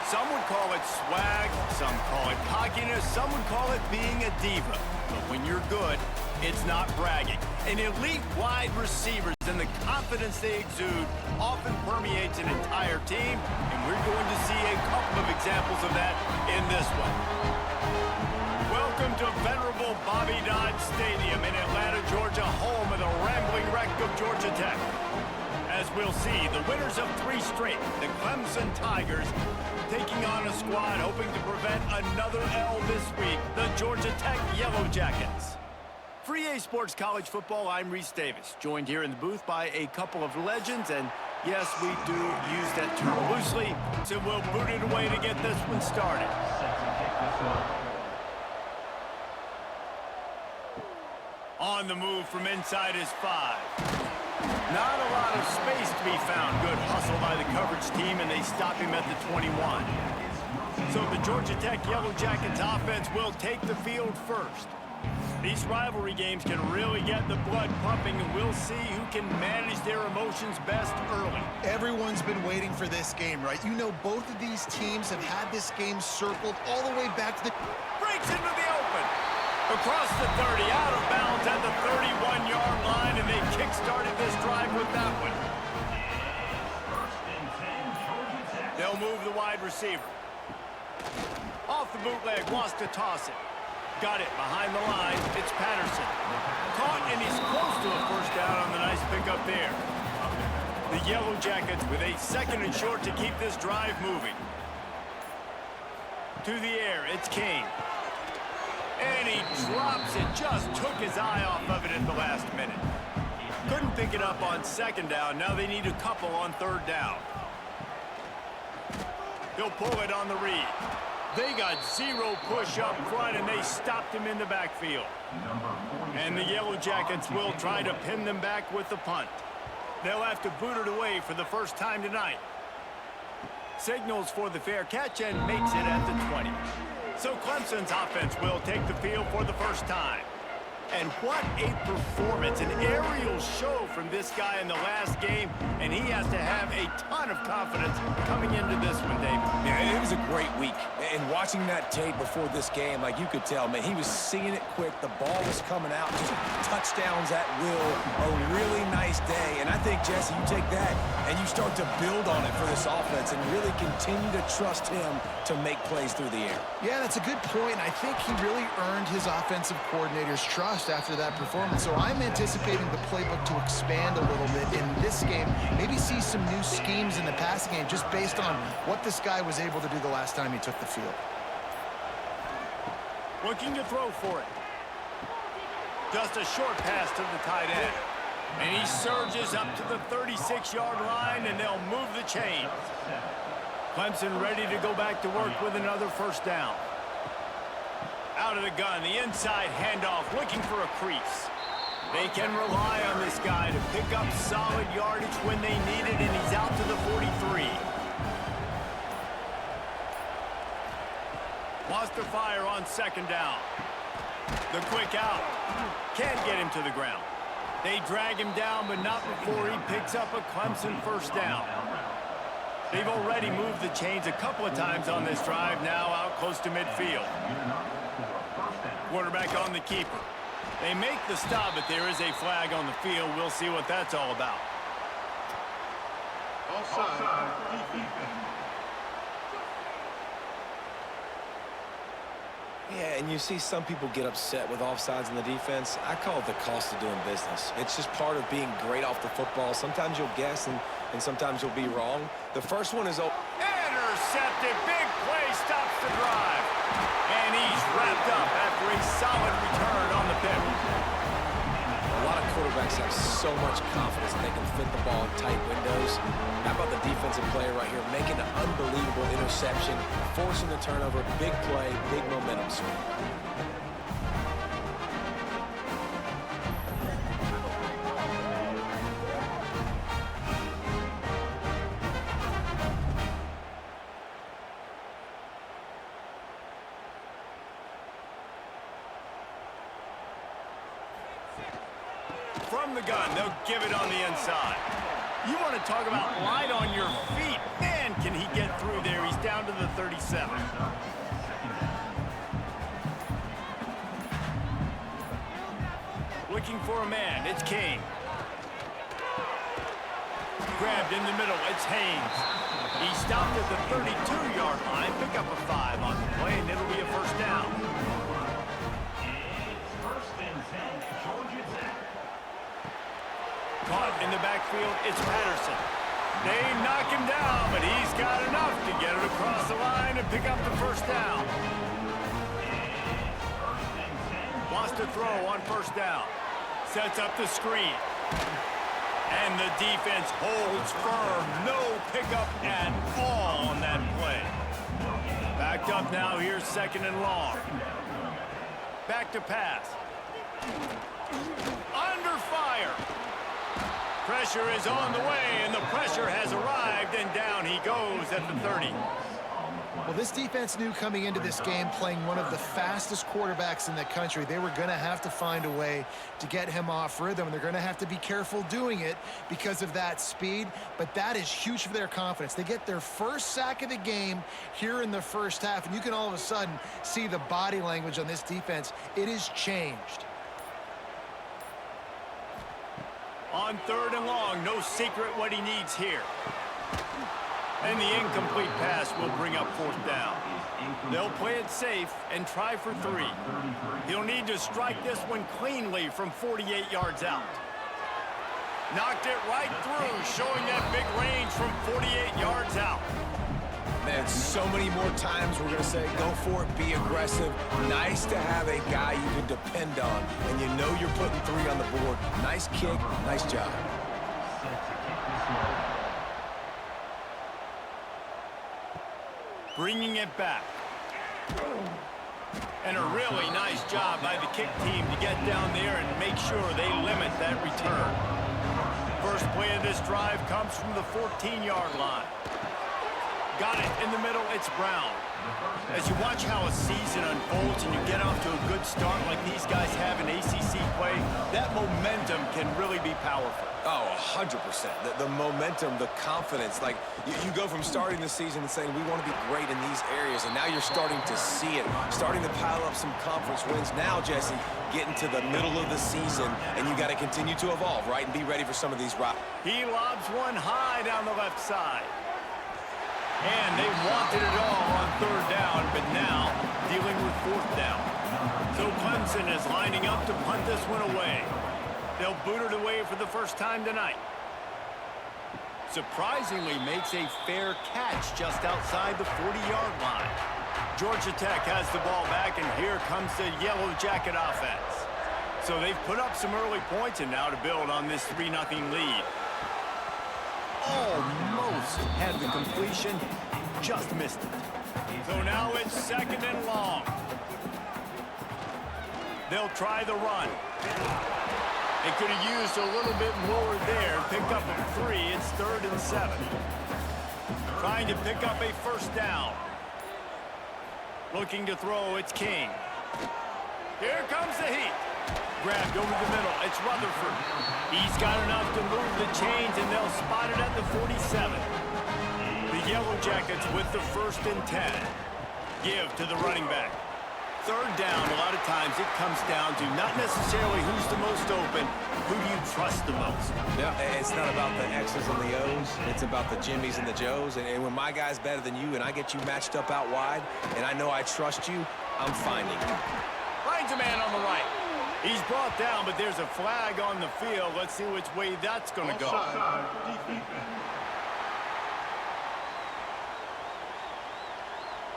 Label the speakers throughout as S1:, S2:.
S1: Some would call it swag, some call it cockiness, some would call it being a diva. But when you're good, it's not bragging. An elite wide receivers and the confidence they exude often permeates an entire team, and we're going to see a couple of examples of that in this one. Welcome to venerable Bobby Dodd Stadium in Atlanta, Georgia, home of the rambling wreck of Georgia Tech. As we'll see, the winners of 3 straight, the Clemson Tigers, taking on a squad hoping to prevent another L this week, the Georgia Tech Yellow Jackets. For EA Sports College Football, I'm Reese Davis, joined here in the booth by a couple of legends, and yes, we do use that term loosely, so we'll boot it away to get this one started. On the move from inside his 5. Not a lot of space to be found. Good hustle by the coverage team, and they stop him at the 21. So the Georgia Tech Yellow Jackets offense will take the field first. These rivalry games can really get the blood pumping, and we'll see who can manage their emotions best early.
S2: Everyone's been waiting for this game, right? You know, both of these teams have had this game circled all the way back to the...
S1: Breaks into the open. Across the 30, out of bounds at the 31-yard line, and they kick-started this drive with that one. They'll move the wide receiver. Off the bootleg, wants to toss it. Got it behind the line. It's Patterson. Caught, and he's close to a first down on the nice pickup there. The Yellow Jackets with a 2nd and short to keep this drive moving. To the air, it's Kane. And he drops it, just took his eye off of it at the last minute. Couldn't pick it up on 2nd down. Now they need a couple on 3rd down. He'll pull it on the read. They got 0 push up front, and they stopped him in the backfield. And the Yellow Jackets will try to pin them back with the punt. They'll have to boot it away for the first time tonight. Signals for the fair catch and makes it at the 20. So Clemson's offense will take the field for the first time. And what a performance, an aerial show from this guy in the last game, and he has to have a ton of confidence coming into this one, David.
S3: Yeah, it was a great week. And watching that tape before this game, like, you could tell, man, he was seeing it quick. The ball was coming out, just touchdowns at will. A really nice day. And I think, Jesse, you take that and you start to build on it for this offense and really continue to trust him to make plays through the air.
S2: Yeah, that's a good point. I think he really earned his offensive coordinator's trust after that performance. So I'm anticipating the playbook to expand a little bit in this game. Maybe see some new schemes in the passing game just based on what this guy was able to do the last time he took the field.
S1: Looking to throw for it. Just a short pass to the tight end. And he surges up to the 36-yard line, and they'll move the chains. Clemson ready to go back to work with another first down. Out of the gun, the inside handoff, looking for a crease. They can rely on this guy to pick up solid yardage when they need it, and he's out to the 43. Wants to fire on 2nd down. The quick out. Can't get him to the ground. They drag him down, but not before he picks up a Clemson first down. They've already moved the chains a couple of times on this drive, now out close to midfield. Quarterback on the keeper. They make the stop, but there is a flag on the field. We'll see what that's all about.
S4: Offside.
S3: Yeah, and you see some people get upset with offsides in the defense. I call it the cost of doing business. It's just part of being great off the football. Sometimes you'll guess, and sometimes you'll be wrong. The first one is...
S1: Intercepted. Big play stops the drive. And he's wrapped up after a solid return on the pick.
S3: A lot of quarterbacks have so much confidence that they can fit the ball in tight windows. How about the defensive player right here making an unbelievable interception, forcing the turnover, big play, big momentum swing.
S1: From the gun, they'll give it on the inside. You want to talk about light on your feet. Man, can he get through there. He's down to the for a man. It's King. Grabbed in the middle. It's Haynes. He stopped at the 32-yard line. Pick up a 5 on the play, and it'll be a first down. Caught in the backfield. It's Patterson. They knock him down, but he's got enough to get it across the line and pick up the first down. Wants to throw on first down. Sets up the screen. And the defense holds firm. No pickup at all on that play. Backed up now. Here's second and long. Back to pass. Under fire. Pressure is on the way, and the pressure has arrived, and down he goes at the 30.
S2: Well, this defense knew coming into this game, playing one of the fastest quarterbacks in the country, they were going to have to find a way to get him off rhythm. They're going to have to be careful doing it because of that speed, but that is huge for their confidence. They get their first sack of the game here in the first half, and you can all of a sudden see the body language on this defense. It is changed.
S1: On third and long, no secret what he needs here. And the incomplete pass will bring up fourth down. They'll play it safe and try for 3. He'll need to strike this one cleanly from 48 yards out. Knocked it right through, showing that big range from 48 yards out.
S3: Man, so many more times we're going to say, go for it, be aggressive. Nice to have a guy you can depend on, and you know you're putting 3 on the board. Nice kick, nice job.
S1: Bringing it back. And a really nice job by the kick team to get down there and make sure they limit that return. First play of this drive comes from the 14-yard line. Got it in the middle, it's Brown. As you watch how a season unfolds and you get off to a good start like these guys have in ACC play, that momentum can really be powerful.
S3: Oh, 100%. The momentum, the confidence. Like, you go from starting the season and saying, we want to be great in these areas, and now you're starting to see it, starting to pile up some conference wins. Now, Jesse, getting to the middle of the season, and you got to continue to evolve, right, and be ready for some of these routes.
S1: He lobs one high down the left side. And they wanted it all on third down, but now dealing with fourth down. So Clemson is lining up to punt this one away. They'll boot it away for the first time tonight. Surprisingly makes a fair catch just outside the 40-yard line. Georgia Tech has the ball back, and here comes the Yellow Jacket offense. So they've put up some early points, and now to build on this 3-0 lead. Almost had the completion, just missed it. So now it's second and long. They'll try the run. They could have used a little bit more there, picked up a 3. It's 3rd and 7. Trying to pick up a first down. Looking to throw, it's King. Here comes the heat. Grabbed over the middle, it's Rutherford. He's got enough to move the chains, and they'll spot it at the 47. The Yellow Jackets with the 1st and 10. Give to the running back. Third down, a lot of times it comes down to not necessarily who's the most open, who do you trust the most?
S3: Yeah, it's not about the X's and the O's. It's about the Jimmies and the Joes. And when my guy's better than you and I get you matched up out wide, and I know I trust you, I'm finding you.
S1: Finds a man on the right. He's brought down, but there's a flag on the field. Let's see which way that's going to go.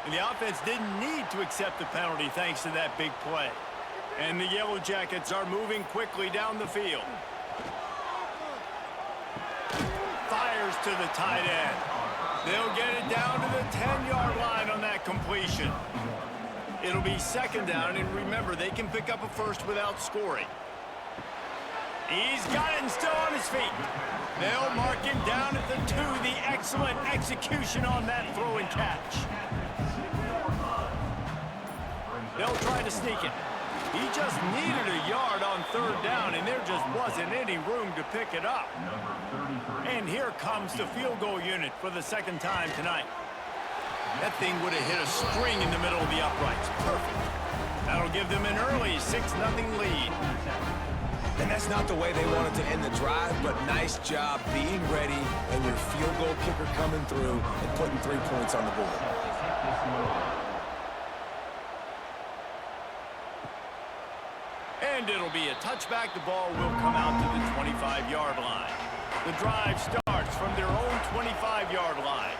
S1: And the offense didn't need to accept the penalty thanks to that big play. And the Yellow Jackets are moving quickly down the field. Fires to the tight end. They'll get it down to the 10-yard line on that completion. It'll be second down, and remember, they can pick up a first without scoring. He's got it and still on his feet. They'll mark him down at the 2. The excellent execution on that throw and catch. They'll try to sneak it. He just needed a yard on third down, and there just wasn't any room to pick it up. And here comes the field goal unit for the second time tonight. That thing would have hit a string in the middle of the uprights. Perfect. That'll give them an early 6-0 lead.
S3: And that's not the way they wanted to end the drive, but nice job being ready and your field goal kicker coming through and putting 3 points on the board.
S1: And it'll be a touchback. The ball will come out to the 25-yard line. The drive starts from their own 25-yard line.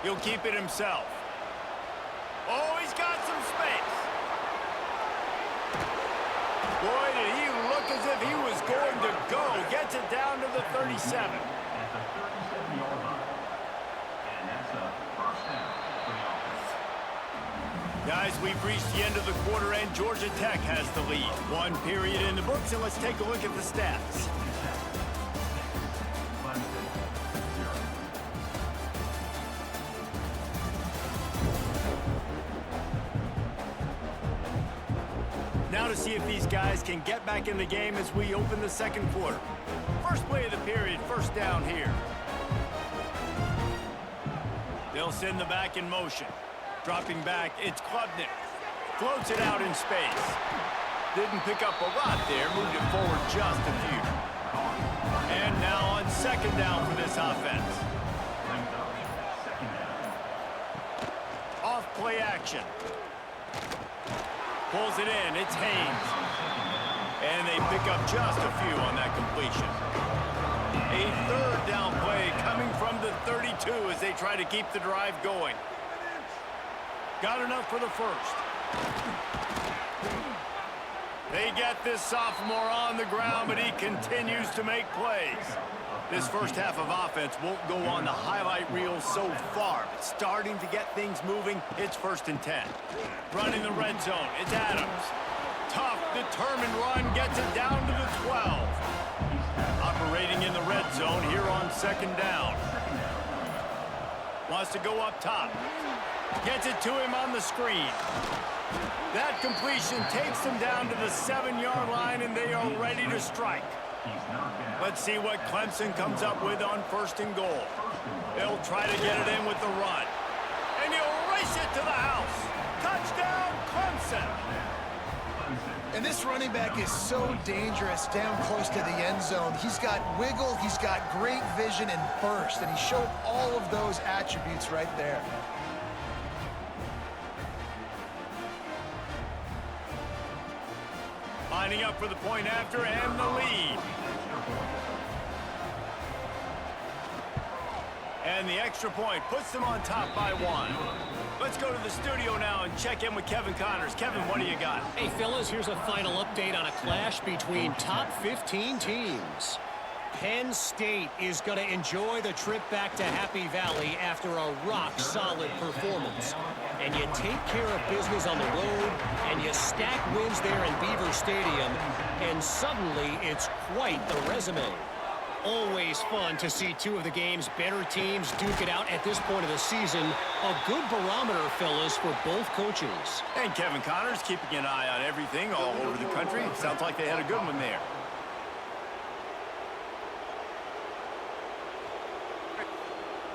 S1: He'll keep it himself. Oh, he's got some space. Boy, did he look as if he was going to go. Gets it down to the 37. Guys, we've reached the end of the quarter, and Georgia Tech has the lead. 1 period in the books, and let's take a look at the stats. Now to see if these guys can get back in the game as we open the second quarter. First play of the period, first down here. They'll send the back in motion. Dropping back, it's Klubnik. Floats it out in space. Didn't pick up a lot there, moved it forward just a few. And now on second down for this offense. Off play action. Pulls it in, it's Haynes. And they pick up just a few on that completion. A third down play coming from the 32 as they try to keep the drive going. Got enough for the first. They get this sophomore on the ground, but he continues to make plays. This first half of offense won't go on the highlight reel so far, but starting to get things moving. It's 1st and 10. Running the red zone, it's Adams. Tough, determined run, gets it down to the 12. Operating in the red zone here on second down. Wants to go up top. Gets it to him on the screen. That completion takes them down to the 7-yard line, and they are ready to strike. Let's see what Clemson comes up with on 1st and goal. They'll try to get it in with the run. And he'll race it to the house. Touchdown, Clemson.
S2: And this running back is so dangerous down close to the end zone. He's got wiggle, he's got great vision and burst, and he showed all of those attributes right there.
S1: Lining up for the point after and the lead. And the extra point puts them on top by 1. Let's go to the studio now and check in with Kevin Connors. Kevin, what do you got?
S4: Hey, fellas, here's a final update on a clash between top 15 teams. Penn State is going to enjoy the trip back to Happy Valley after a rock-solid performance. And you take care of business on the road, and you stack wins there in Beaver Stadium, and suddenly it's quite the resume. Always fun to see two of the game's better teams duke it out at this point of the season. A good barometer, fellas, for both coaches.
S1: And Kevin Connors keeping an eye on everything all over the country. Sounds like they had a good one there.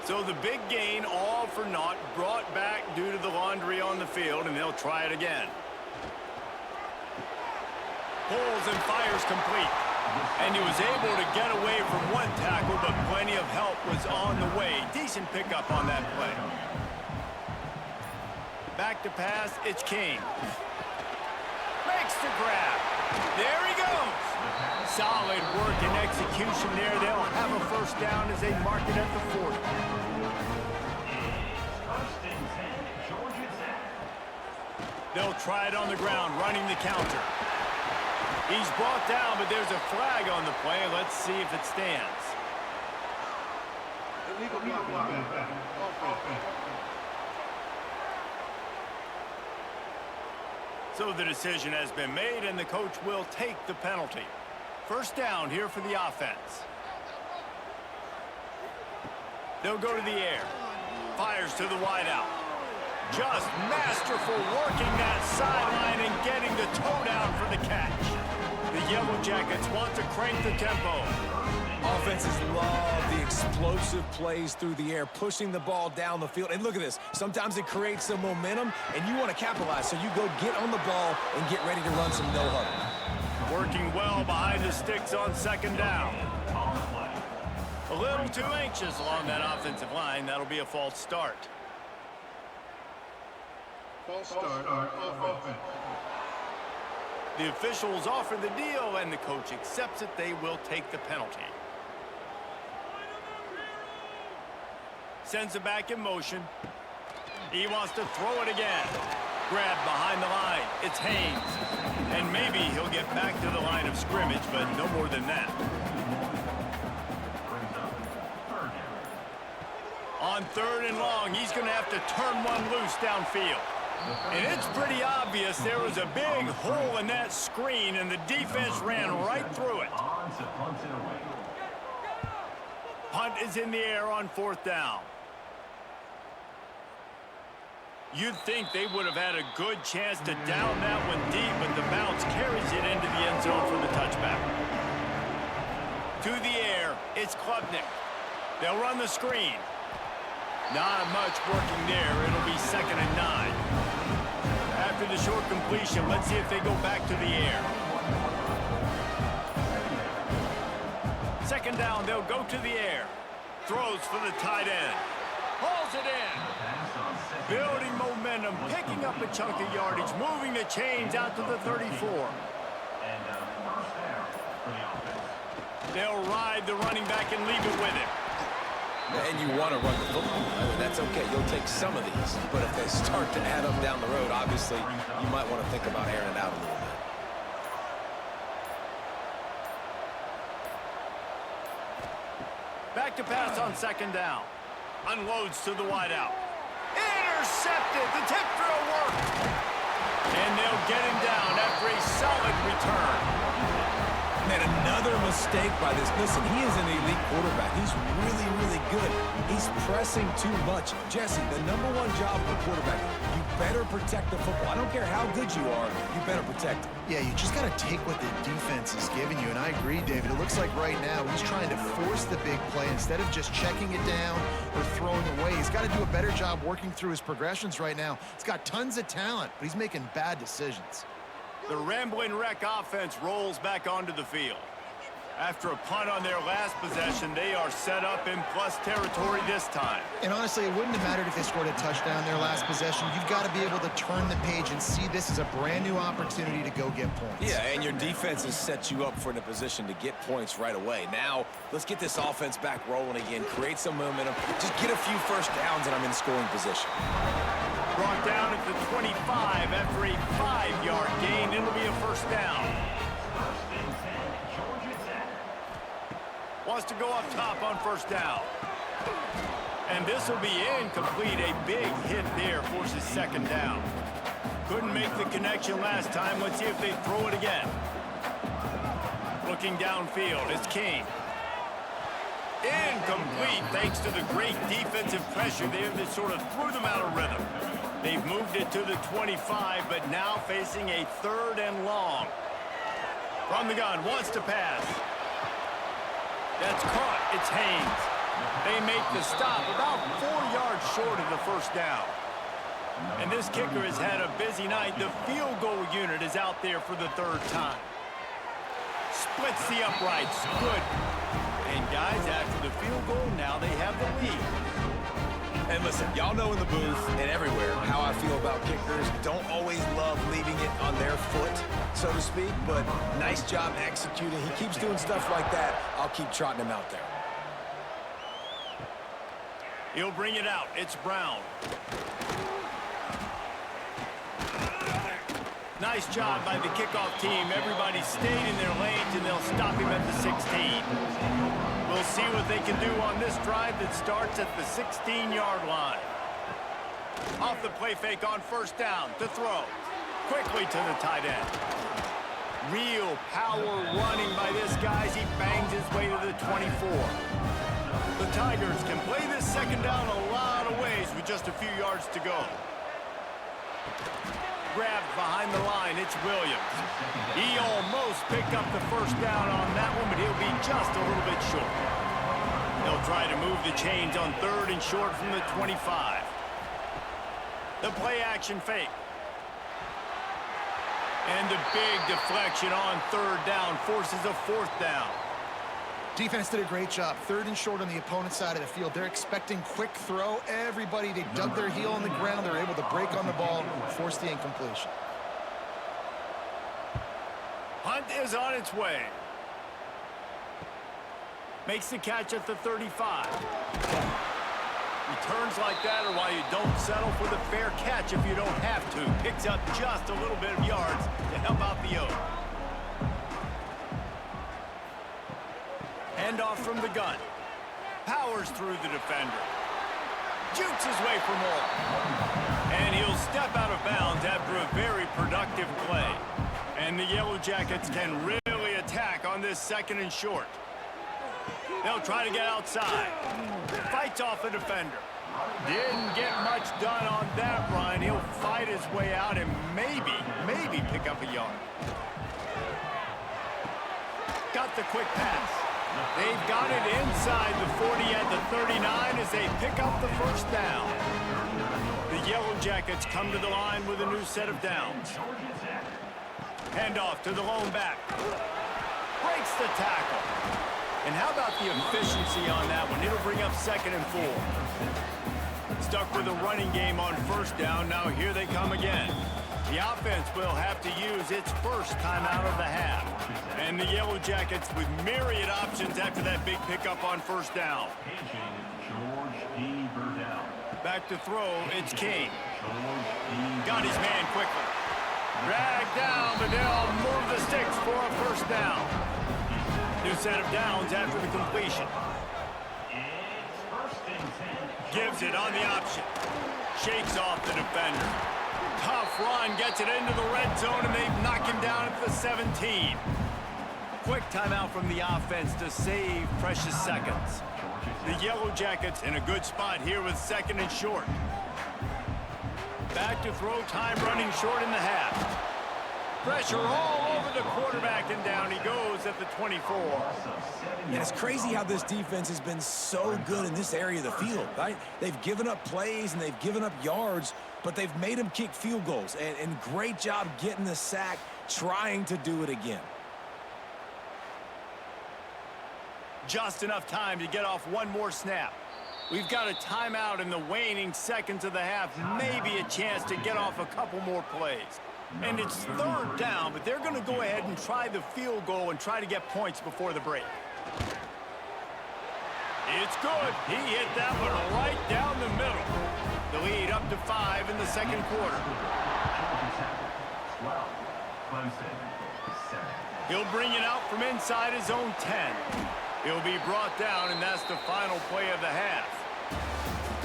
S1: So the big gain, all for naught, brought back due to the laundry on the field, and they'll try it again. Pulls and fires complete. And he was able to get away from one tackle, but plenty of help was on the way. Decent pickup on that play. Back to pass, it's King. Makes the grab. There he goes. Solid work and execution there. They'll have a first down as they mark it at the 40. They'll try it on the ground, running the counter. He's brought down, but there's a flag on the play. Let's see if it stands. So the decision has been made, and the coach will take the penalty. First down here for the offense. They'll go to the air. Fires to the wideout. Just masterful working that sideline and getting the toe down for the catch. The Yellow Jackets want to crank the tempo.
S3: Offenses love the explosive plays through the air, pushing the ball down the field. And look at this. Sometimes it creates some momentum, and you want to capitalize. So you go get on the ball and get ready to run some no huddle.
S1: Working well behind the sticks on second down. A little too anxious along that offensive line. That'll be a false start.
S5: False start on offense.
S1: The officials offer the deal, and the coach accepts it. They will take the penalty. Sends it back in motion. He wants to throw it again. Grabbed behind the line. It's Haynes. And maybe he'll get back to the line of scrimmage, but no more than that. On third and long, he's going to have to turn one loose downfield. And it's pretty obvious there was a big hole in that screen, and the defense ran right through it. Punt is in the air on fourth down. You'd think they would have had a good chance to down that one deep, but the bounce carries it into the end zone for the touchback. To the air, it's Klubnik. They'll run the screen. Not much working there. It'll be 2nd and 9. After the short completion, let's see if they go back to the air. 2nd down, they'll go to the air. Throws for the tight end. Hauls it in. Building momentum, picking up a chunk of yardage, moving the chains out to the 34. They'll ride the running back and leave it with him.
S3: And you want to run the football. I mean, that's okay. You'll take some of these. But if they start to add up down the road, obviously, you might want to think about airing it out a little bit.
S1: Back to pass on 2nd down. Unloads to the wideout. Intercepted. The tip throw worked. And they'll get him down after a solid return.
S3: Man, another mistake by this. Listen, he is an elite quarterback. He's really, really good. He's pressing too much. Jesse, the #1 job of a quarterback, you better protect the football. I don't care how good you are, you better protect it.
S2: Yeah, you just got to take what the defense is giving you, and I agree, David. It looks like right now he's trying to force the big play instead of just checking it down or throwing away. He's got to do a better job working through his progressions right now. He's got tons of talent, but he's making bad decisions.
S1: The Rambling Wreck offense rolls back onto the field. After a punt on their last possession, they are set up in plus territory this time.
S2: And honestly, it wouldn't have mattered if they scored a touchdown their last possession. You've got to be able to turn the page and see this as a brand new opportunity to go get points.
S3: Yeah, and your defense has set you up for the position to get points right away. Now, let's get this offense back rolling again, create some momentum, just get a few first downs, and I'm in scoring position.
S1: Brought down at the 25 after a 5-yard gain. It'll be a first down. Wants to go up top on first down. And this will be incomplete. A big hit there forces 2nd down. Couldn't make the connection last time. Let's see if they throw it again. Looking downfield, it's King. Incomplete thanks to the great defensive pressure there that sort of threw them out of rhythm. They've moved it to the 25, but now facing a 3rd and long. From the gun, wants to pass. That's caught. It's Haynes. They make the stop about 4 yards short of the first down. And this kicker has had a busy night. The field goal unit is out there for the 3rd time. Splits the uprights. Good. And guys, after the field goal, now they have the lead.
S3: And listen, y'all know in the booth and everywhere how I feel about kickers. Don't always love leaving it on their foot, so to speak, but nice job executing. He keeps doing stuff like that. I'll keep trotting him out there.
S1: He'll bring it out. It's Brown. Nice job by the kickoff team. Everybody stayed in their lanes, and they'll stop him at the 16. We'll see what they can do on this drive that starts at the 16-yard line. Off the play fake on first down to throw. Quickly to the tight end. Real power running by this guy as he bangs his way to the 24. The Tigers can play this 2nd down a lot of ways with just a few yards to go. Grabbed behind the line, it's Williams. He almost picked up the first down on that one, but he'll be just a little bit short. They'll try to move the chains on 3rd and short from the 25. The play action fake. And the big deflection on third down forces a fourth down.
S2: Defense did a great job. Third and short on the opponent's side of the field. They're expecting quick throw. Everybody, they dug their heel on the ground. They're able to break on the ball, force the incompletion.
S1: Hunt is on its way. Makes the catch at the 35. Returns like that are why you don't settle for the fair catch if you don't have to. Picks up just a little bit of yards to help out the O. Handoff from the gun. Powers through the defender. Jukes his way for more. And he'll step out of bounds after a very productive play. And the Yellow Jackets can really attack on this second and short. They'll try to get outside. Fights off a defender. Didn't get much done on that run. He'll fight his way out and maybe pick up a yard. Got the quick pass. They've got it inside the 40 at the 39 as they pick up the first down. The Yellow Jackets come to the line with a new set of downs. Handoff to the lone back. Breaks the tackle. And how about the efficiency on that one? It'll bring up 2nd and 4. Stuck with a running game on first down. Now here they come again. The offense will have to use its first timeout of the half. And the Yellow Jackets with myriad options after that big pickup on first down. Back to throw, it's King. Got his man quickly. Dragged down, but they'll move the sticks for a first down. New set of downs after the completion. Gives it on the option. Shakes off the defender. Tough run, gets it into the red zone, and they knock him down at the 17. Quick timeout from the offense to save precious seconds. The Yellow Jackets in a good spot here with 2nd and short. Back to throw, time running short in the half. Pressure all over the quarterback, and down he goes at the 24.
S3: And it's crazy how this defense has been so good in this area of the field, right? They've given up plays and they've given up yards, but they've made them kick field goals. And great job getting the sack, trying to do it again.
S1: Just enough time to get off one more snap. We've got a timeout in the waning seconds of the half. Maybe a chance to get off a couple more plays. And it's third down, but they're going to go ahead and try the field goal and try to get points before the break. It's good. He hit that one right down the middle. The lead up to 5 in the second quarter. He'll bring it out from inside his own 10. He'll be brought down, and that's the final play of the half.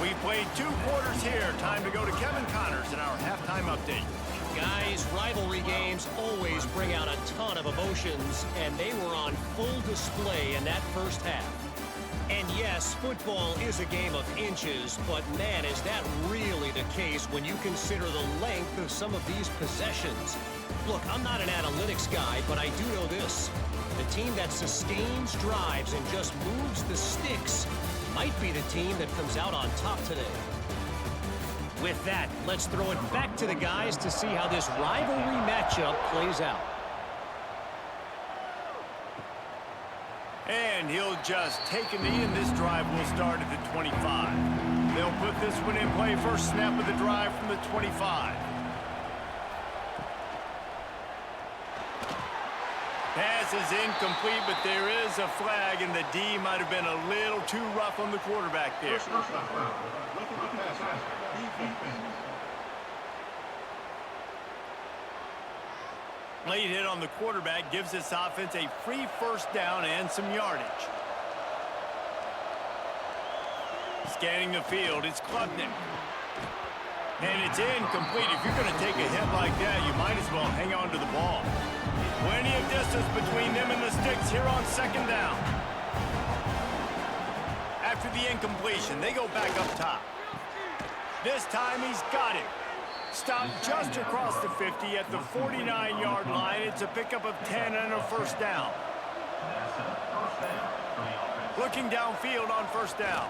S1: We've played 2 quarters here. Time to go to Kevin Connors in our halftime update.
S4: Guys, rivalry games always bring out a ton of emotions, and they were on full display in that first half. And yes, football is a game of inches, but man, is that really the case when you consider the length of some of these possessions. Look, I'm not an analytics guy, but I do know this. The team that sustains drives and just moves the sticks might be the team that comes out on top today. With that, let's throw it back to the guys to see how this rivalry matchup plays out.
S1: And he'll just take a knee, and this drive will start at the 25. They'll put this one in play. First snap of the drive from the 25. Pass is incomplete, but there is a flag, and the D might have been a little too rough on the quarterback there. Late hit on the quarterback gives this offense a free first down and some yardage. Scanning the field, it's Klubnik. And it's incomplete. If you're going to take a hit like that, you might as well hang on to the ball. Plenty of distance between them and the sticks here on second down. After the incompletion, they go back up top. This time he's got it. Stopped just across the 50 at the 49-yard line. It's a pickup of 10 and a first down. Looking downfield on first down.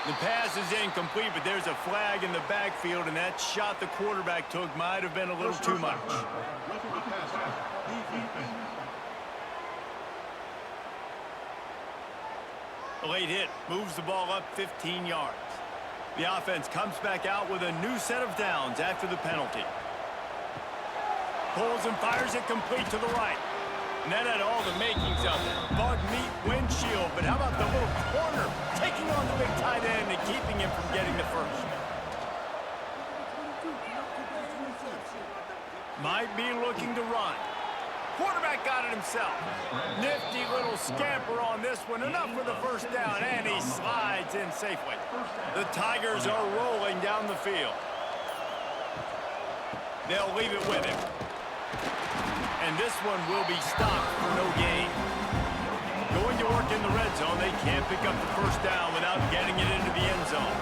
S1: The pass is incomplete, but there's a flag in the backfield, and that shot the quarterback took might have been a little too much. A late hit moves the ball up 15 yards. The offense comes back out with a new set of downs after the penalty. Pulls and fires it complete to the right. And that had all the makings of it. Bug meat windshield, but how about the little corner taking on the big tight end and keeping him from getting the first? Might be looking to run. Quarterback got it himself. Nifty little scamper on this one. Enough for the first down, and he slides in safely. The Tigers are rolling down the field. They'll leave it with him. And this one will be stopped for no gain. Going to work in the red zone, they can't pick up the first down without getting it into the end zone.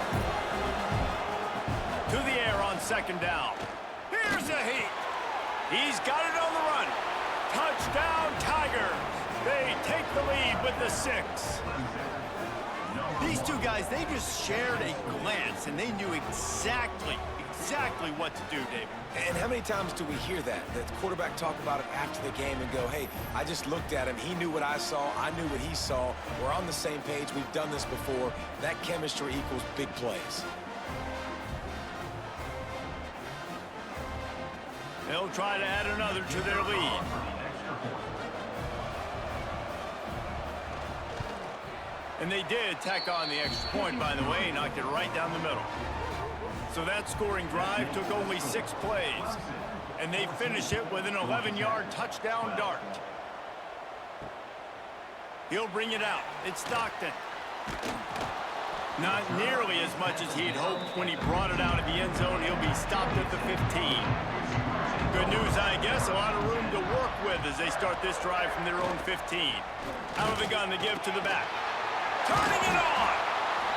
S1: To the air on second down. Here's a heat. He's got it on the run. Touchdown, Tigers. They take the lead with the 6. These two guys, they just shared a glance, and they knew exactly what to do, David.
S3: And how many times do we hear that? The quarterback talk about it after the game and go, hey, I just looked at him. He knew what I saw. I knew what he saw. We're on the same page. We've done this before. That chemistry equals big plays.
S1: They'll try to add another to their lead. And they did tack on the extra point, by the way, knocked it right down the middle. So that scoring drive took only 6 plays. And they finish it with an 11-yard touchdown dart. He'll bring it out. It's Stockton. Not nearly as much as he'd hoped when he brought it out of the end zone. He'll be stopped at the 15. Good news, I guess. A lot of room to work with as they start this drive from their own 15. Out of the gun to give to the back. Turning it on!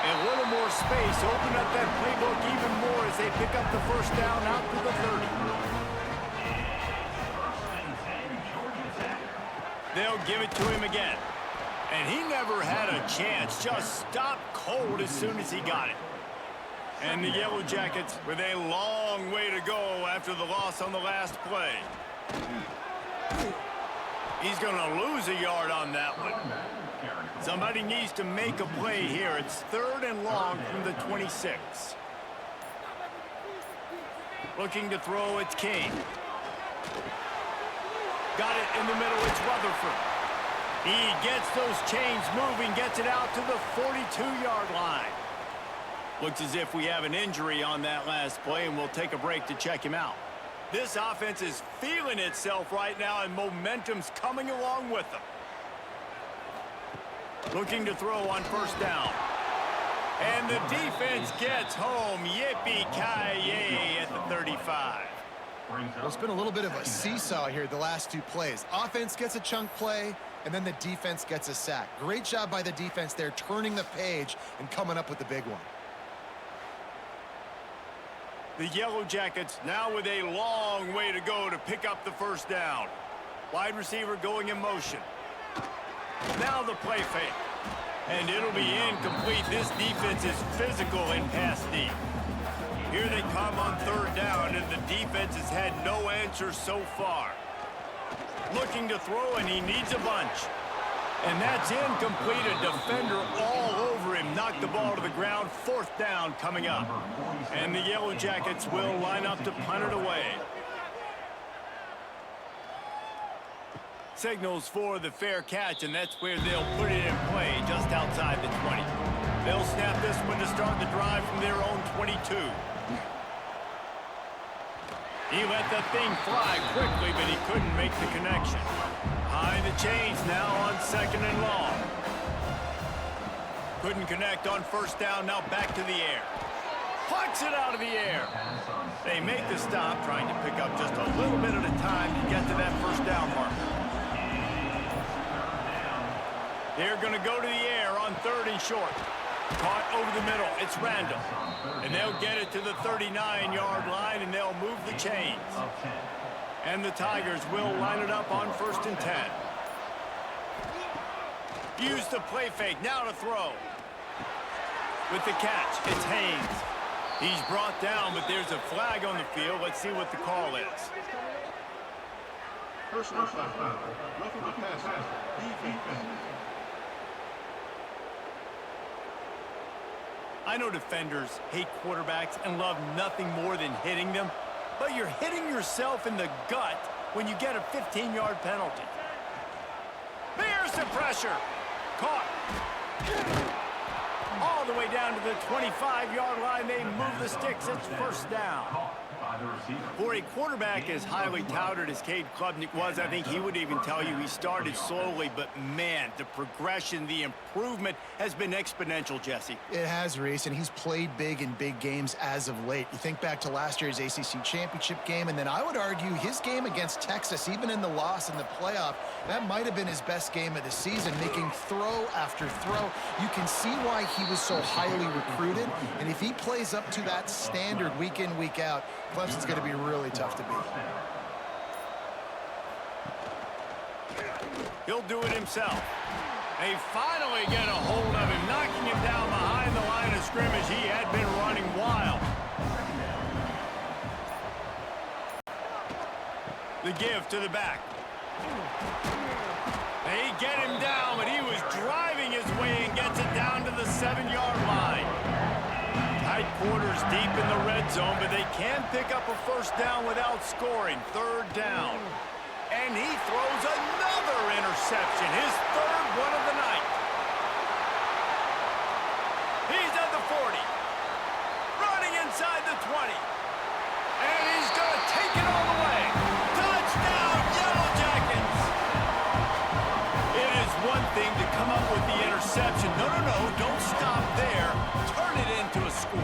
S1: A little more space. Open up that playbook even more as they pick up the first down out to the 30. They'll give it to him again. And he never had a chance. Just stopped cold as soon as he got it. And the Yellow Jackets with a long way to go after the loss on the last play. He's going to lose a yard on that one. Somebody needs to make a play here. It's 3rd and long from the 26. Looking to throw, it's King. Got it in the middle, it's Rutherford. He gets those chains moving, gets it out to the 42-yard line. Looks as if we have an injury on that last play, and we'll take a break to check him out. This offense is feeling itself right now, and momentum's coming along with them. Looking to throw on first down. And the defense gets home. Yippee-ki-yay at the 35.
S2: Well, it's been a little bit of a seesaw here the last 2 plays. Offense gets a chunk play, and then the defense gets a sack. Great job by the defense there, turning the page and coming up with the big one.
S1: The Yellow Jackets now with a long way to go to pick up the first down. Wide receiver going in motion. Now the play fake. And it'll be incomplete. This defense is physical in pass deep. Here they come on 3rd down, and the defense has had no answer so far. Looking to throw, and he needs a bunch. And that's incomplete. A defender all over him. Knocked the ball to the ground. 4th down coming up. And the Yellow Jackets will line up to punt it away. Signals for the fair catch, and that's where they'll put it in play just outside the 20. They'll snap this one to start the drive from their own 22. He let that thing fly quickly, but he couldn't make the connection. High the chains now on 2nd and long. Couldn't connect on first down, now back to the air. Plucks it out of the air. They make the stop, trying to pick up just a little bit at a time to get to that first down marker. They're going to go to the air on 3rd and short. Caught over the middle. It's Randall. And they'll get it to the 39-yard line, and they'll move the chains. And the Tigers will line it up on 1st and 10. Use the play fake. Now to throw. With the catch, it's Haynes. He's brought down, but there's a flag on the field. Let's see what the call is.
S5: Personal foul. Roughing the passer. Defense.
S1: I know defenders hate quarterbacks and love nothing more than hitting them, but you're hitting yourself in the gut when you get a 15-yard penalty. Here's the pressure. Caught. All the way down to the 25-yard line. They move the sticks. It's first down. For a quarterback as highly touted as Cade Klubnik was, I think he would even tell you he started slowly, but man, the progression, the improvement has been exponential, Jesse.
S2: It has, Reese, and he's played big in big games as of late. You think back to last year's ACC championship game, and then I would argue his game against Texas, even in the loss in the playoff, that might have been his best game of the season, making throw after throw. You can see why he was so highly recruited, and if he plays up to that standard week in, week out, Clemson's going to be really tough to beat.
S1: He'll do it himself. They finally get a hold of him, knocking him down behind the line of scrimmage. He had been running wild. The give to the back. They get him down, but he was driving his way and gets it down to the 7-yard line. Tight quarters deep in the red zone, but they can pick up a first down without scoring. Third down. And he throws another interception, his third one of the night. He's at the 40. Running inside the 20. And he's going to take it all the way. Touchdown, Yellow Jackets! It is one thing to come up with the interception. No, don't stop there. Turn it into a score.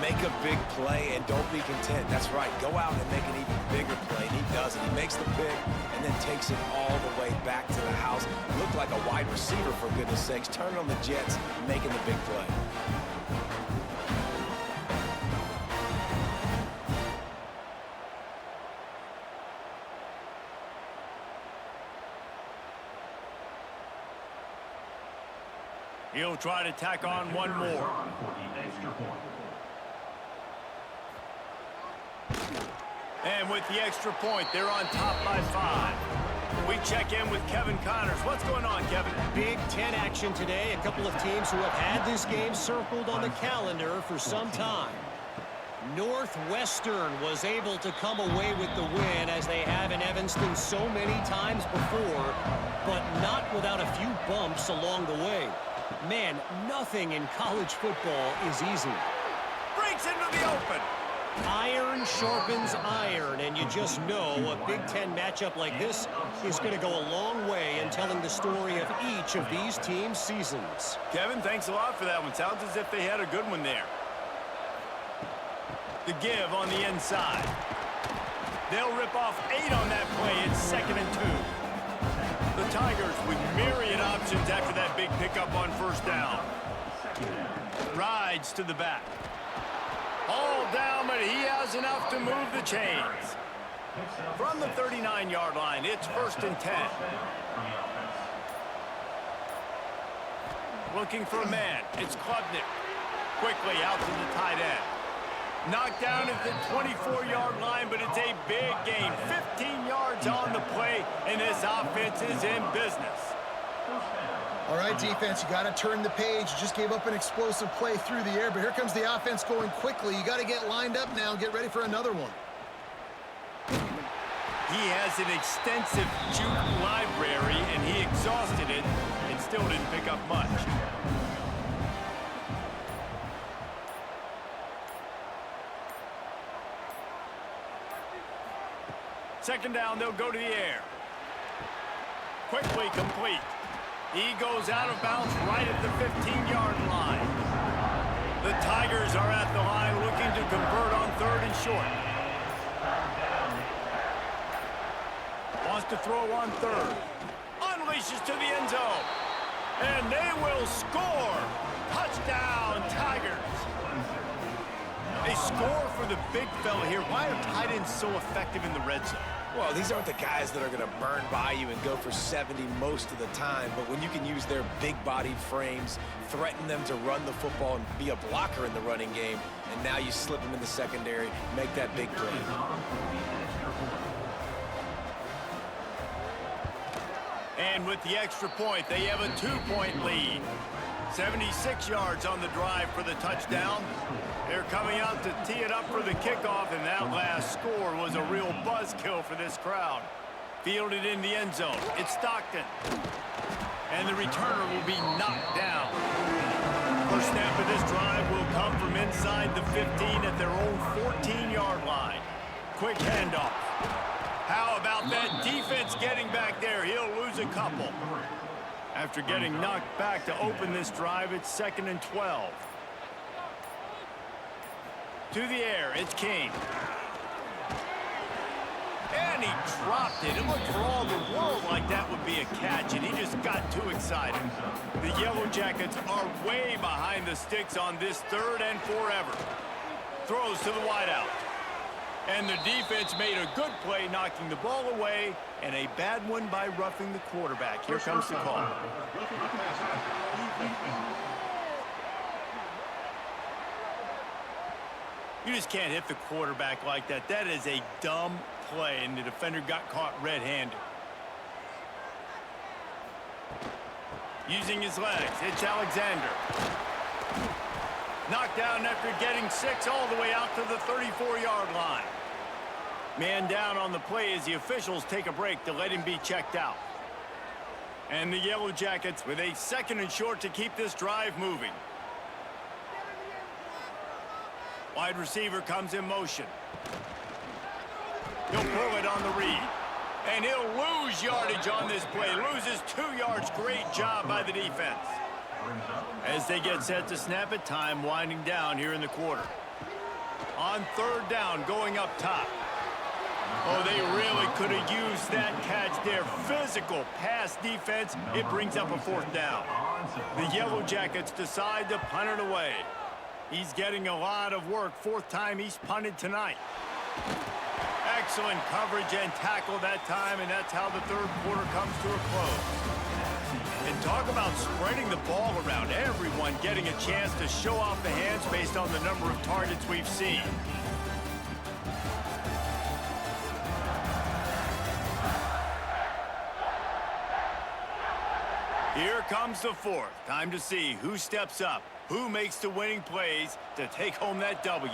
S3: Make a big play and don't be content. That's right. Go out and make an even bigger play. And he does it. He makes the pick and then takes it all the way back to the house. Looked like a wide receiver, for goodness sakes. Turning on the Jets, making the big play.
S1: He'll try to tack on one more. And with the extra point, they're on top by 5. We check in with Kevin Connors. What's going on, Kevin?
S4: Big Ten action today. A couple of teams who have had this game circled on the calendar for some time. Northwestern was able to come away with the win, as they have in Evanston so many times before, but not without a few bumps along the way. Man, nothing in college football is easy.
S1: Breaks into the open.
S4: Iron sharpens iron, and you just know a Big Ten matchup like this is going to go a long way in telling the story of each of these teams' seasons.
S1: Kevin, thanks a lot for that one. Sounds as if they had a good one there. The give on the inside. They'll rip off 8 on that play. It's 2nd and 2. The Tigers with myriad options after that big pickup on first down. Rides to the back. All down, but he has enough to move the chains. From the 39-yard line, it's 1st and 10. Looking for a man. It's Klubnik. Quickly out to the tight end. Knocked down at the 24-yard line, but it's a big gain. 15 yards on the play, and this offense is in business.
S2: All right, defense, you got to turn the page. You just gave up an explosive play through the air, but here comes the offense going quickly. You got to get lined up now and get ready for another one.
S1: He has an extensive juke library, and he exhausted it and still didn't pick up much. Second down, they'll go to the air. Quickly complete. He goes out of bounds right at the 15-yard line. The Tigers are at the line looking to convert on 3rd and short. Wants to throw on 3rd. Unleashes to the end zone. And they will score. Touchdown, Tigers. A score for the big fella here. Why are tight ends so effective in the red zone?
S3: Well, these aren't the guys that are going to burn by you and go for 70 most of the time, but when you can use their big-bodied frames, threaten them to run the football and be a blocker in the running game, and now you slip them in the secondary, make that big play.
S1: And with the extra point, they have a 2-point lead. 76 yards on the drive for the touchdown. They're coming out to tee it up for the kickoff, and that last score was a real buzzkill for this crowd. Fielded in the end zone. It's Stockton. And the returner will be knocked down. First snap of this drive will come from inside the 15 at their own 14-yard line. Quick handoff. How about that defense getting back there? He'll lose a couple. After getting knocked back to open this drive, it's 2nd and 12. To the air, it's King. And he dropped it. It looked for all the world like that would be a catch, and he just got too excited. The Yellow Jackets are way behind the sticks on this 3rd and forever. Throws to the wideout. And the defense made a good play, knocking the ball away, and a bad one by roughing the quarterback. Here comes the call. You just can't hit the quarterback like that. That is a dumb play, and the defender got caught red-handed. Using his legs, it's Alexander. Knocked down after getting 6 all the way out to the 34-yard line. Man down on the play as the officials take a break to let him be checked out. And the Yellow Jackets with a 2nd and short to keep this drive moving. Wide receiver comes in motion. He'll pull it on the read. And he'll lose yardage on this play. Loses 2 yards. Great job by the defense. As they get set to snap it, time winding down here in the quarter. On 3rd down, going up top. Oh, they really could have used that catch there. Physical pass defense. It brings up a 4th down. The Yellow Jackets decide to punt it away. He's getting a lot of work. 4th time he's punted tonight. Excellent coverage and tackle that time, and that's how the 3rd quarter comes to a close. And talk about spreading the ball around. Everyone getting a chance to show off the hands based on the number of targets we've seen. Here comes the 4th. Time to see who steps up, who makes the winning plays to take home that W.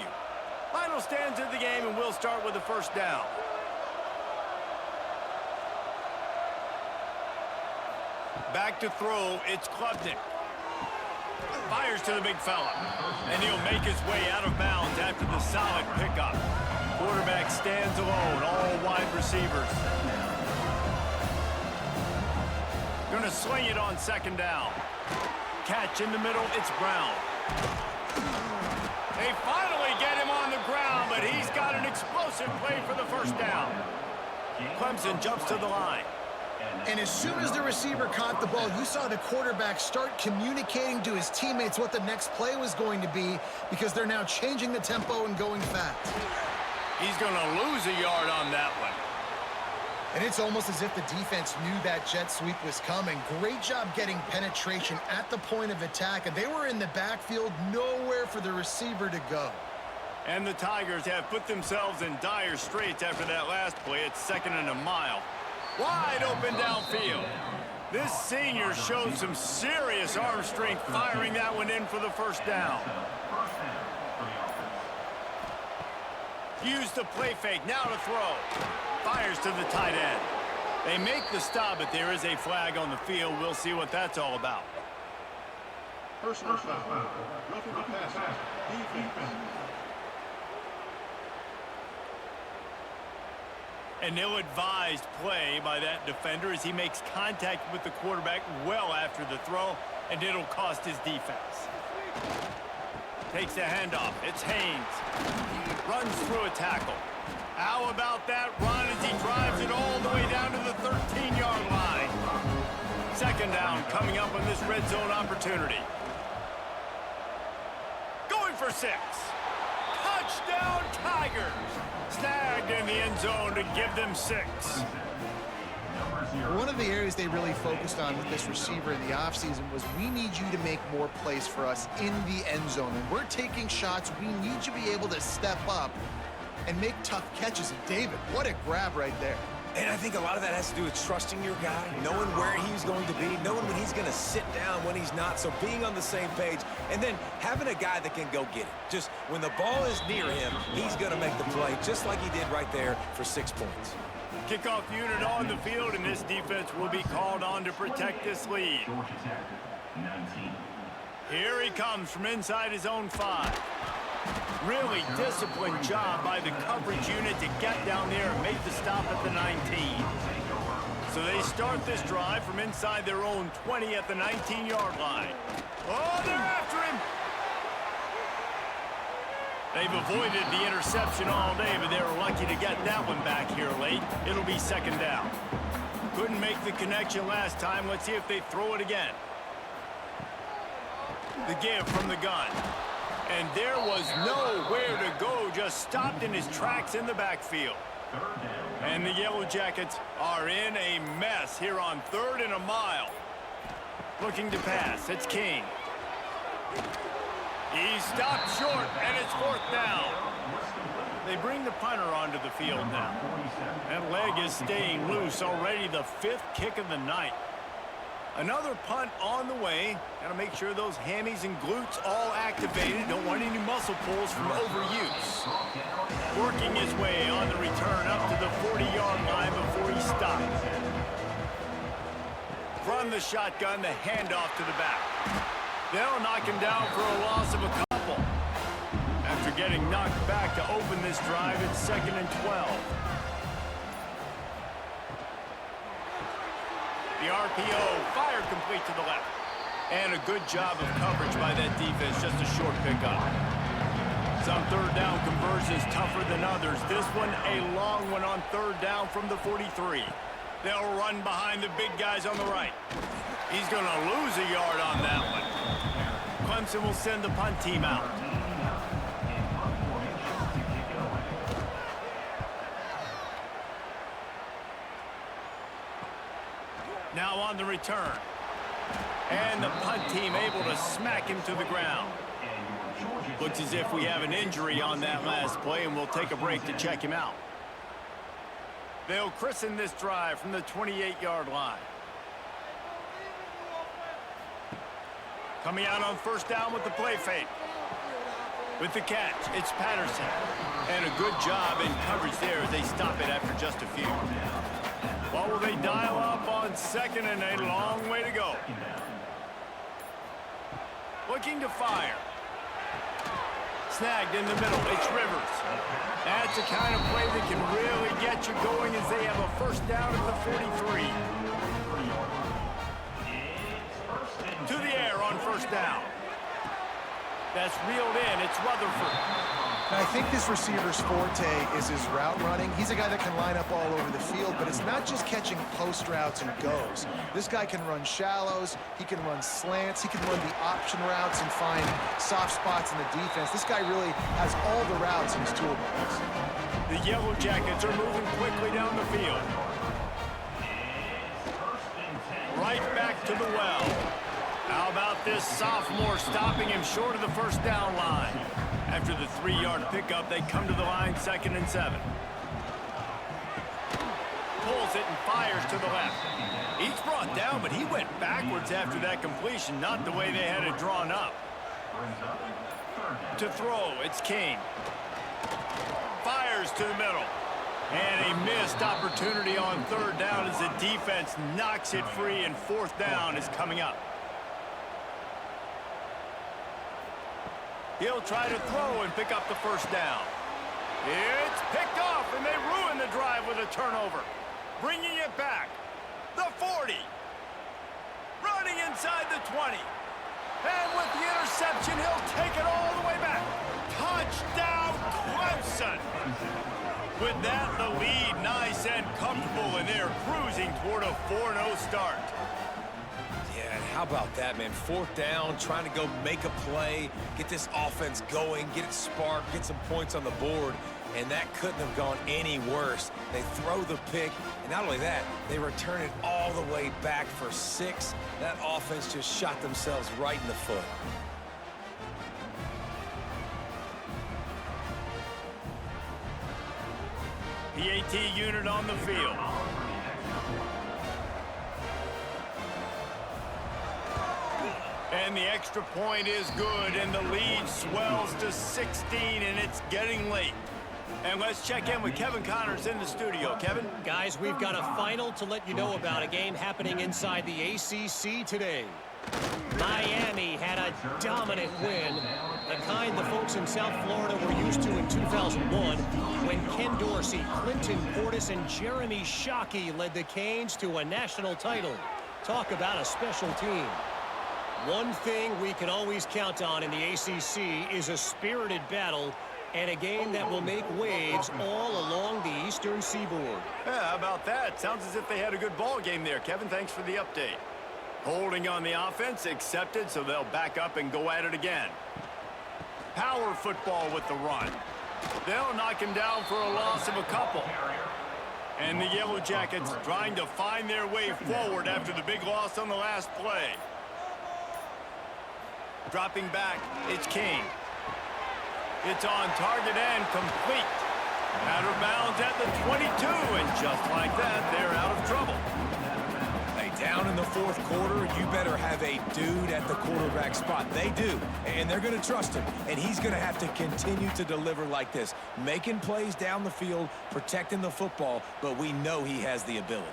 S1: Final stands of the game, and we'll start with the 1st down. Back to throw, it's Klubnik. Fires to the big fella, and he'll make his way out of bounds after the solid pickup. Quarterback stands alone, all wide receivers. Gonna sling it on 2nd down. Catch in the middle, it's Brown. They finally get him on the ground, but he's got an explosive play for the 1st down. Clemson jumps to the line.
S2: And as soon as the receiver caught the ball, you saw the quarterback start communicating to his teammates what the next play was going to be, because they're now changing the tempo and going fast.
S1: He's gonna lose a yard on that one.
S2: And it's almost as if the defense knew that jet sweep was coming. Great job getting penetration at the point of attack, and they were in the backfield, nowhere for the receiver to go.
S1: And the Tigers have put themselves in dire straits after that last play. It's 2nd and a mile. Wide open downfield. This senior showed some serious arm strength firing that one in for the 1st down. Use the play fake, now to throw. Fires to the tight end. They make the stop, but there is a flag on the field. We'll see what that's all about.
S5: Personal foul. Roughing the passer. Defense.
S1: An ill-advised play by that defender as he makes contact with the quarterback well after the throw, and it'll cost his defense. Takes the handoff. It's Haynes. Runs through a tackle. How about that run as he drives it all the way down to the 13-yard line? 2nd down coming up on this red zone opportunity. Going for 6. Touchdown Tigers. Snagged in the end zone to give them 6.
S2: One of the areas they really focused on with this receiver in the offseason was we need you to make more plays for us in the end zone. When we're taking shots, we need you to be able to step up and make tough catches. And David, what a grab right there.
S3: And I think a lot of that has to do with trusting your guy, knowing where he's going to be, knowing when he's going to sit down, when he's not, so being on the same page, and then having a guy that can go get it. Just when the ball is near him, he's going to make the play, just like he did right there for 6 points.
S1: Kickoff unit on the field, and this defense will be called on to protect this lead. Here he comes from inside his own 5. Really disciplined job by the coverage unit to get down there and make the stop at the 19. So they start this drive from inside their own 20 at the 19-yard line. Oh, they're after him! They've avoided the interception all day, but they were lucky to get that one back here late. It'll be 2nd down. Couldn't make the connection last time. Let's see if they throw it again. The give from the gun. And there was nowhere to go, just stopped in his tracks in the backfield. And the Yellow Jackets are in a mess here on 3rd and a mile. Looking to pass, it's King. He stopped short, and it's 4th down. They bring the punter onto the field now. That leg is staying loose, already the 5th kick of the night. Another punt on the way. Got to make sure those hammies and glutes all activated. Don't want any muscle pulls from overuse. Working his way on the return up to the 40-yard line before he stopped. From the shotgun, the handoff to the back. They'll knock him down for a loss of a couple. After getting knocked back to open this drive, it's 2nd and 12. The RPO, fire complete to the left. And a good job of coverage by that defense, just a short pickup. Some 3rd down conversions tougher than others. This one, a long one on 3rd down from the 43. They'll run behind the big guys on the right. He's going to lose a yard on that one. Clemson will send the punt team out. Now on the return. And the punt team able to smack him to the ground. Looks as if we have an injury on that last play, and we'll take a break to check him out. They'll christen this drive from the 28-yard line. Coming out on 1st down with the play fake. With the catch, it's Patterson. And a good job in coverage there as they stop it after just a few. What will they dial up on 2nd and a long way to go? Looking to fire. Snagged in the middle. It's Rivers. That's the kind of play that can really get you going as they have a 1st down at the 43. To the air on 1st down. That's reeled in. It's Rutherford.
S2: Now, I think this receiver's forte is his route running. He's a guy that can line up all over the field, but it's not just catching post routes and goes. This guy can run shallows, he can run slants, he can run the option routes and find soft spots in the defense. This guy really has all the routes in his toolbox.
S1: The Yellow Jackets are moving quickly down the field. Right back to the well. How about this sophomore stopping him short of the 1st down line? After the 3-yard pickup, they come to the line 2nd and 7. Pulls it and fires to the left. He's brought down, but he went backwards after that completion, not the way they had it drawn up. To throw, it's King. Fires to the middle. And a missed opportunity on 3rd down as the defense knocks it free, and 4th down is coming up. He'll try to throw and pick up the 1st down. It's picked off, and they ruin the drive with a turnover. Bringing it back. The 40. Running inside the 20. And with the interception, he'll take it all the way back. Touchdown, Clemson. With that, the lead nice and comfortable, and they're cruising toward a 4-0 start.
S3: Yeah, how about that, man? 4th down, trying to go make a play, get this offense going, get it sparked, get some points on the board. and that couldn't have gone any worse. They throw the pick, and not only that, they return it all the way back for 6. That offense just shot themselves right in the foot.
S1: PAT unit on the field. And the extra point is good, and the lead swells to 16, and it's getting late. And let's check in with Kevin Connors in the studio. Kevin?
S4: Guys, we've got a final to let you know about, a game happening inside the ACC today. Miami had a dominant win, the kind the folks in South Florida were used to in 2001 when Ken Dorsey, Clinton Portis, and Jeremy Shockey led the Canes to a national title. Talk about a special team. One thing we can always count on in the ACC is a spirited battle and a game that will make waves all along the Eastern Seaboard.
S1: Yeah, how about that? Sounds as if they had a good ball game there. Kevin, thanks for the update. Holding on the offense, accepted, so they'll back up and go at it again. Power football with the run. They'll knock him down for a loss of a couple. And the Yellow Jackets trying to find their way forward after the big loss on the last play. Dropping back, it's King. It's on target and complete. Out of bounds at the 22, and just like that, they're out of trouble.
S3: Hey, down in the 4th quarter, you better have a dude at the quarterback spot. They do, and they're going to trust him, and he's going to have to continue to deliver like this, making plays down the field, protecting the football, but we know he has the ability.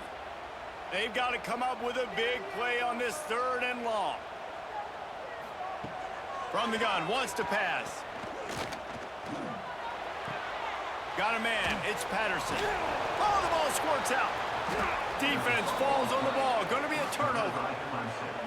S1: They've got to come up with a big play on this 3rd and long. From the gun, wants to pass. Got a man, it's Patterson. Oh, the ball squirts out. Defense falls on the ball, going to be a turnover.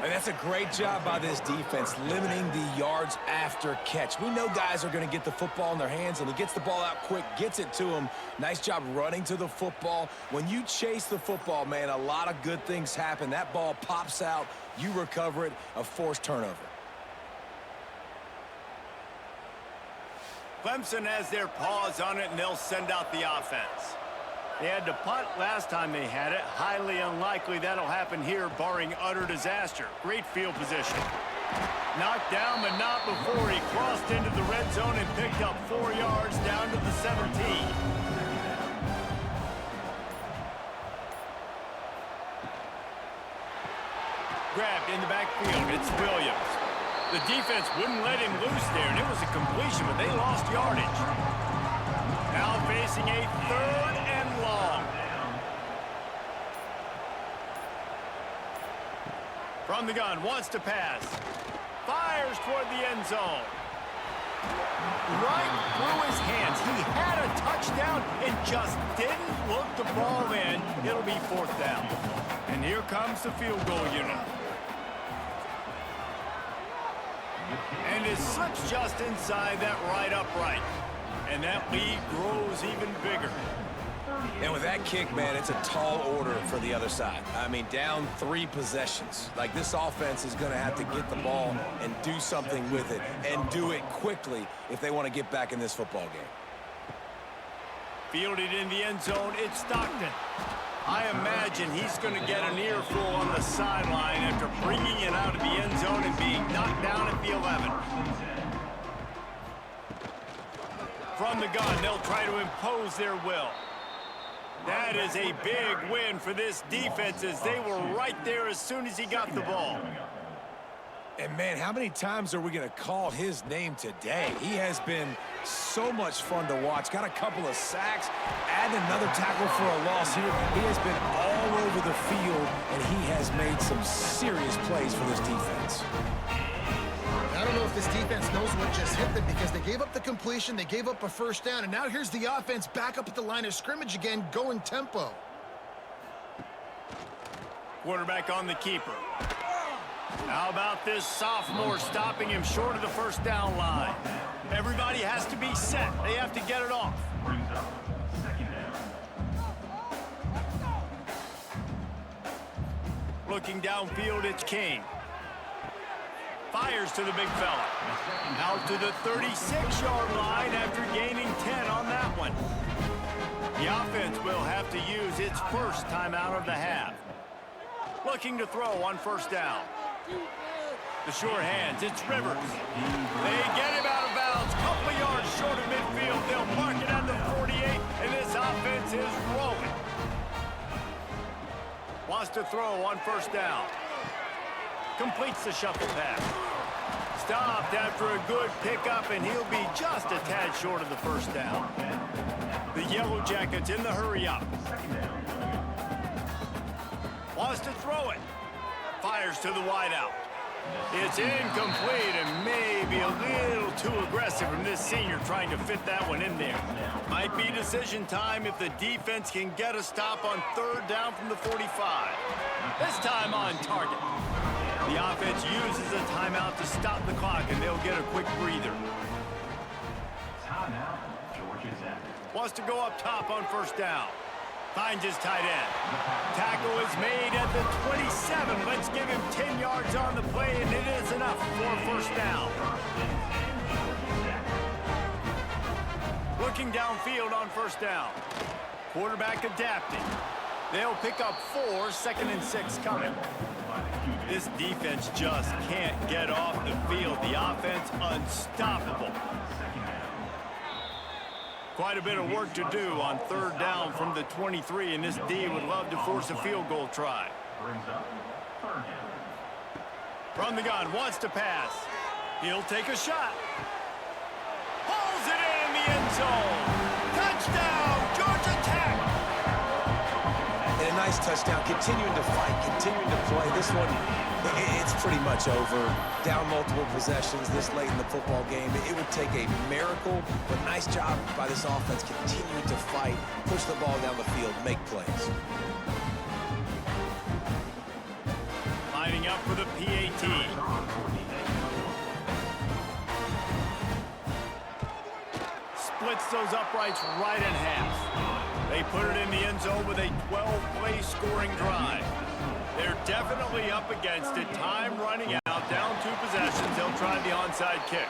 S3: And that's a great job by this defense, limiting the yards after catch. We know guys are going to get the football in their hands, and he gets the ball out quick, gets it to him. Nice job running to the football. When you chase the football, man, a lot of good things happen. That ball pops out, you recover it, a forced turnover.
S1: Clemson has their paws on it, and they'll send out the offense. They had to punt last time they had it. Highly unlikely that'll happen here, barring utter disaster. Great field position. Knocked down, but not before he crossed into the red zone and picked up 4 yards down to the 17. Grabbed in the backfield. It's Williams. The defense wouldn't let him loose there, and it was a completion, but they lost yardage. Now facing a 3rd and long. From the gun, wants to pass. Fires toward the end zone. Right through his hands. He had a touchdown and just didn't look the ball in. It'll be 4th down. And here comes the field goal unit. And it slips just inside that right upright. And that lead grows even bigger.
S3: And with that kick, man, it's a tall order for the other side. I mean, down 3 possessions. Like, this offense is going to have to get the ball and do something with it, and do it quickly if they want to get back in this football game.
S1: Fielded in the end zone, it's Stockton. I imagine he's going to get an earful on the sideline after bringing it out of the end zone and being knocked down at the 11. From the gun, they'll try to impose their will. That is a big win for this defense, as they were right there as soon as he got the ball.
S3: And, man, how many times are we going to call his name today? He has been so much fun to watch. Got a couple of sacks, add another tackle for a loss here. He has been all over the field, and he has made some serious plays for this defense.
S2: I don't know if this defense knows what just hit them, because they gave up the completion, they gave up a 1st down, and now here's the offense back up at the line of scrimmage again, going tempo.
S1: Quarterback on the keeper. How about this sophomore stopping him short of the 1st down line? Everybody has to be set. They have to get it off. Looking downfield, it's King. Fires to the big fella. Out to the 36-yard line after gaining 10 on that one. The offense will have to use its first timeout of the half. Looking to throw on first down. The sure hands, it's Rivers. They get him out of bounds. Couple yards short of midfield. They'll mark it on the 48, and this offense is rolling. Wants to throw on first down. Completes the shuffle pass. Stopped after a good pickup, and he'll be just a tad short of the first down. The Yellow Jackets in the hurry-up. Wants to throw it. Fires to the wideout. It's incomplete and maybe a little too aggressive from this senior trying to fit that one in there. Might be decision time if the defense can get a stop on third down from the 45. This time on target. The offense uses a timeout to stop the clock, and they'll get a quick breather. Wants to go up top on first down. Finds his tight end. Tackle is made at the 27. Let's give him 10 yards on the play, and it is enough for a first down. Looking downfield on first down. Quarterback adapting. They'll pick up 4, 2nd and 6 coming. This defense just can't get off the field. The offense unstoppable. Quite a bit of work to do on third down from the 23, and this D would love to force a field goal try. From the gun, wants to pass. He'll take a shot. Pulls it in the end zone. Touchdown, Georgia Tech!
S3: And a nice touchdown, continuing to fight, continuing to play. This one, it's pretty much over. Down multiple possessions this late in the football game. It would take a miracle, but nice job by this offense continuing to fight, push the ball down the field, make plays.
S1: Lining up for the PAT. Splits those uprights right in half. They put it in the end zone with a 12-play scoring drive. They're definitely up against it. Time running out. Down 2 possessions. They'll try the onside kick.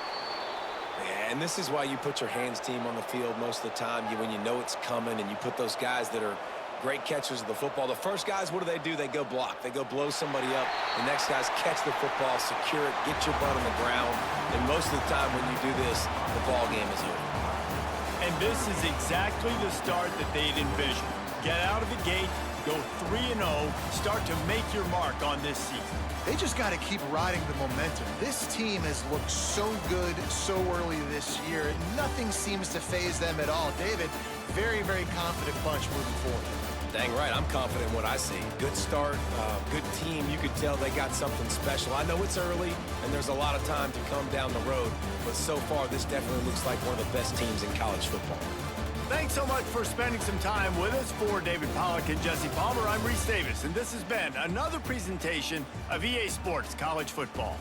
S3: Yeah, and this is why you put your hands team on the field most of the time. When you know it's coming, and you put those guys that are great catchers of the football. The first guys, what do? They go block. They go blow somebody up. The next guys catch the football, secure it, get your butt on the ground. And most of the time when you do this, the ball game is over.
S1: And this is exactly the start that they'd envisioned. Get out of the gate, go 3-0, start to make your mark on this season.
S2: They just got to keep riding the momentum. This team has looked so good so early this year. Nothing seems to faze them at all. David, very, very confident bunch moving forward.
S3: Dang right, I'm confident in what I see. Good start, good team. You could tell they got something special. I know it's early, and there's a lot of time to come down the road, but so far, this definitely looks like one of the best teams in college football.
S1: Thanks so much for spending some time with us. For David Pollack and Jesse Palmer, I'm Reese Davis, and this has been another presentation of EA Sports College Football.